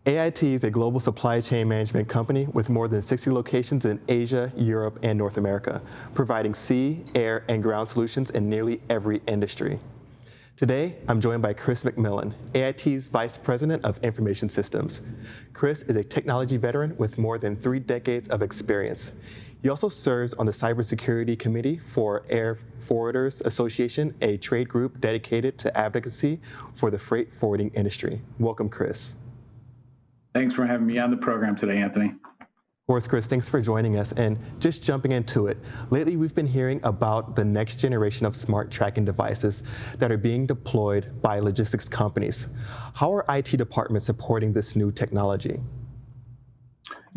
AIT is a global supply chain management company with more than 60 locations in Asia, Europe, and North America, providing sea, air, and ground solutions in nearly every industry. Today, I'm joined by Chris McMillan, AIT's Vice President of Information Systems. Chris is a technology veteran with more than 3 decades of experience. He also serves on the Cybersecurity Committee for Air Forwarders Association, a trade group dedicated to advocacy for the freight forwarding industry. Welcome, Chris. Thanks for having me on the program today, Anthony. Of course, Chris, thanks for joining us. And just jumping into it, lately we've been hearing about the next generation of smart tracking devices that are being deployed by logistics companies. How are IT departments supporting this new technology?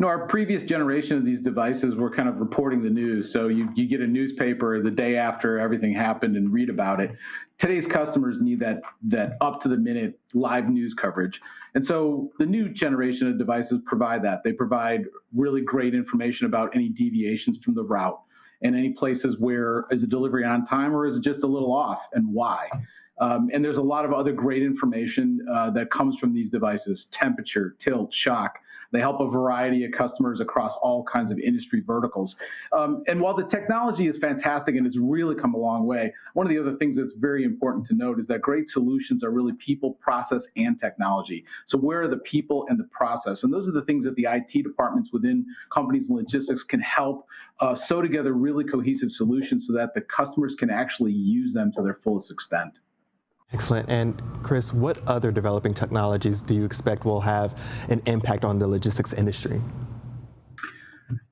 Our previous generation of these devices were kind of reporting the news. So you get a newspaper the day after everything happened and read about it. Today's customers need that up-to-the-minute live news coverage. And so the new generation of devices provide that. They provide really great information about any deviations from the route and any places where is the delivery on time or is it just a little off and why. And there's a lot of other great information that comes from these devices: temperature, tilt, shock. They help a variety of customers across all kinds of industry verticals. And while the technology is fantastic and it's really come a long way, one of the other things that's very important to note is that great solutions are really people, process, and technology. So where are the people and the process? And those are the things that the IT departments within companies and logistics can help sew together really cohesive solutions so that the customers can actually use them to their fullest extent. Excellent. And Chris, what other developing technologies do you expect will have an impact on the logistics industry?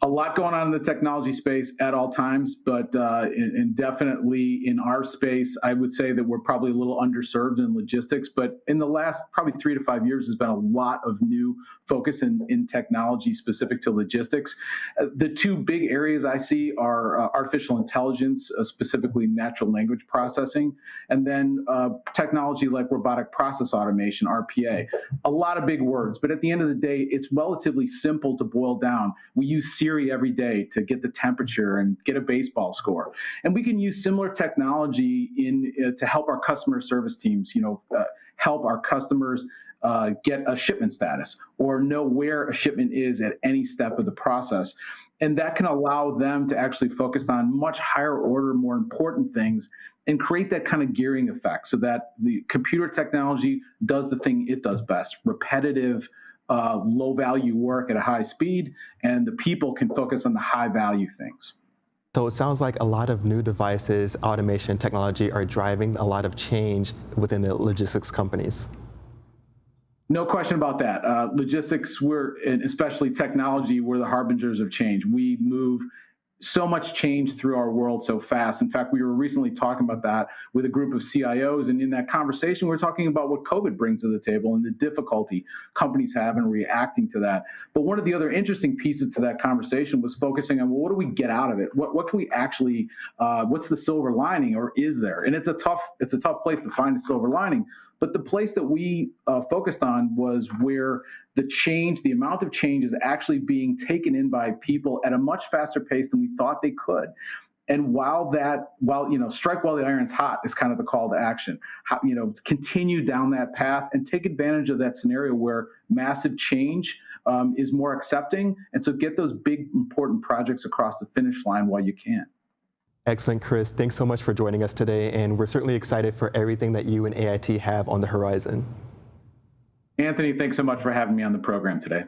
A lot going on in the technology space at all times, but and definitely in our space, I would say that we're probably a little underserved in logistics. But in the last probably 3 to 5 years, there's been a lot of new focus in technology specific to logistics. The two big areas I see are artificial intelligence, specifically natural language processing, and then technology like robotic process automation, RPA. A lot of big words, but at the end of the day, it's relatively simple to boil down. We use Siri every day to get the temperature and get a baseball score. And we can use similar technology to help our customer service teams, help our customers get a shipment status or know where a shipment is at any step of the process. And that can allow them to actually focus on much higher order, more important things and create that kind of gearing effect so that the computer technology does the thing it does best: repetitive, low value work at a high speed, and the people can focus on the high value things. So it sounds like a lot of new devices, automation technology are driving a lot of change within the logistics companies. No question about that. Logistics, and especially technology, we're the harbingers of change. We move so much change through our world so fast. In fact, we were recently talking about that with a group of CIOs, and in that conversation, we're talking about what COVID brings to the table and the difficulty companies have in reacting to that. But one of the other interesting pieces to that conversation was focusing on, well, what do we get out of it? What can we actually? What's the silver lining, or is there? And it's a tough place to find a silver lining. But the place that we focused on was where the amount of change is actually being taken in by people at a much faster pace than we thought they could. And strike while the iron's hot is kind of the call to action. Continue down that path and take advantage of that scenario where massive change is more accepting. And so get those big, important projects across the finish line while you can. Excellent, Chris. Thanks so much for joining us today, and we're certainly excited for everything that you and AIT have on the horizon. Anthony, thanks so much for having me on the program today.